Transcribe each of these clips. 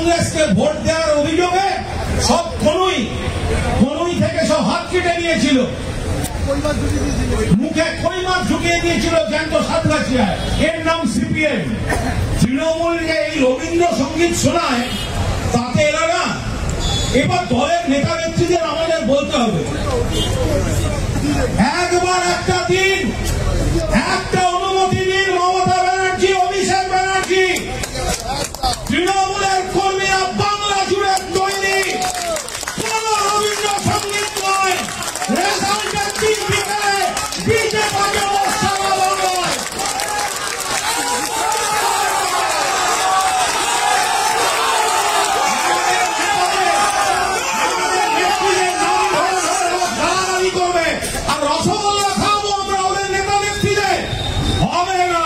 কংগ্রেসকে ভোট দেওয়ার অভিযোগে সব কনুই থেকে সব হাত কেটে নিয়েছিল, মুখে খই মাছ ঢুকিয়ে দিয়েছিল জ্যান্ত সাতগাছিয়ায়। এর নাম সিপিএম। তৃণমূল যে এই রবীন্দ্রসঙ্গীত শোনায়, তাতে এরা না, এবার দলের নেতা নেত্রীদের আমাদের বলতে হবে, একবার একটা দিন একটা অনুমতি দিন মমতা ব্যানার্জি, অভিষেক ব্যানার্জি। তৃণমূলের কর্মীরা বাংলা জুড়ে তৈরি, কোন রবীন্দ্রসঙ্গীত নয়। রেজাল্টের দিন বিকেলে বিজেপিকে অবস্থা ভালো নয়। করবে আর রসগোল্লা খাবো আমরা ওদের নেতা নেত্রীদের, হবে না,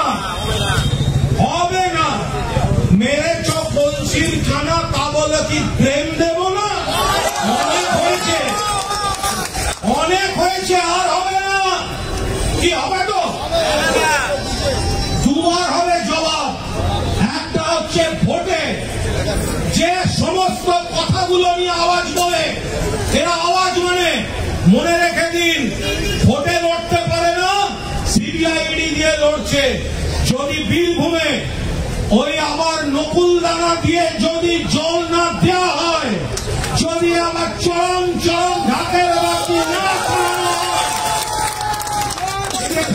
হবে না। মেরে চোখ বলছির খানা, তা বলে কি প্রেম দেব না? অনেক হয়েছে, অনেক হয়েছে, আর হবে না। কি হবে? তো দুবার হবে জবাব। একটা হচ্ছে ভোটে যে সমস্ত কথাগুলো নিয়ে আওয়াজ বলে, এরা আওয়াজ মানে মনে রেখে দিন, ভোটে লড়তে পারে না, সিবিআইডি দিয়ে লড়ছে। যদি বীরভূমে ওই আবার নকুল দানা দিয়ে যদি জল না দেওয়া হয়, যদি আবার চরম ঢাকের বাকি না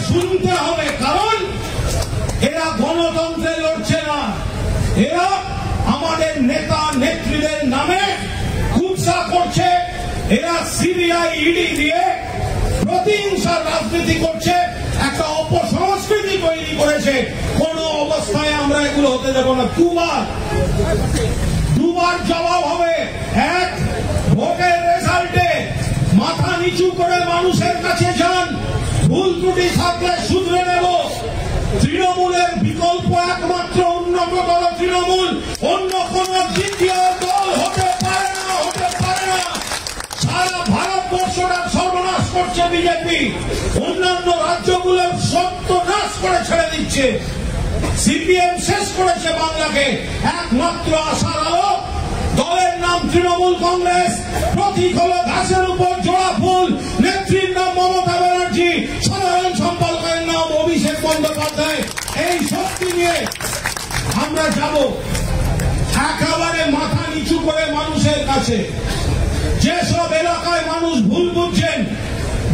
শুনতে হবে, কারণ এরা গণতন্ত্রে লড়ছে না, এরা আমাদের নেতা নেত্রীদের নামে কুৎসা করছে, এরা সিবিআই ইডি দিয়ে প্রতিহিংসার রাজনীতি করছে, একটা অপসংস্কৃতি তৈরি করেছে। কোন অবস্থায় আমরা এগুলো হতে দেব না। দুবার জবাব হবে। এক, ভোটের রেজাল্টে মাথা নিচু করে মানুষের কাছে যান, ভুল ত্রুটি থাকলে শুধরে নেব। তৃণমূলের বিকল্প একমাত্র উন্নততর তৃণমূল, অন্য কোন দ্বিতীয় দল হতে পারে না, হতে পারে না। সারা ভারতবর্ষটা সর্বনাশ করছে বিজেপি, অন্যান্য রাজ্যগুলোর সর্বনাশ করে ছেড়ে দিচ্ছে। সিপিএম শেষ করেছে বাংলাকে। একমাত্র আশার আলো, দলের নাম তৃণমূল কংগ্রেস, প্রতীক হল ঘাসের উপর জোড়া ফুল, নেত্রীর নাম মমতা ব্যানার্জি, সাধারণ সম্পাদকের নাম অভিষেক বন্দ্যোপাধ্যায়। এই শক্তি নিয়ে আমরা যাব একেবারে মাথা নিচু করে মানুষের কাছে। যেসব এলাকায় মানুষ ভুল বুঝছেন,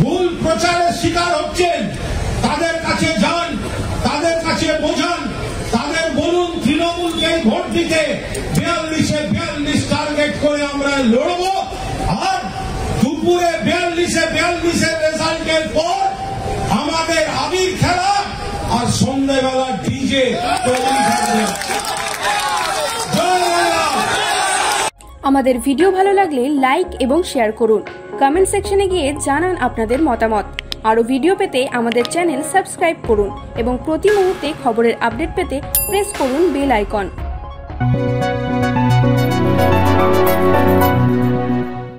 ভুল প্রচারের শিকার হচ্ছেন, তাদের কাছে যান, তাদের কাছে বোঝান, তাদের বলুন তৃণমূলকে ভোট দিতে। 42-42 টার্গেট করে আমরা লড়ব। আর দুপুরে 42-42 রেজাল্টের পর আমাদের আবির খেলা, আর সন্ধ্যেবেলা ডিজে তৈরি থাকবে। আমাদের ভিডিও ভালো লাগলে লাইক এবং শেয়ার করুন। কমেন্ট সেকশনে গিয়ে জানান আপনাদের মতামত। আরও ভিডিও পেতে আমাদের চ্যানেল সাবস্ক্রাইব করুন এবং প্রতি মুহূর্তে খবরের আপডেট পেতে প্রেস করুন বেল আইকন।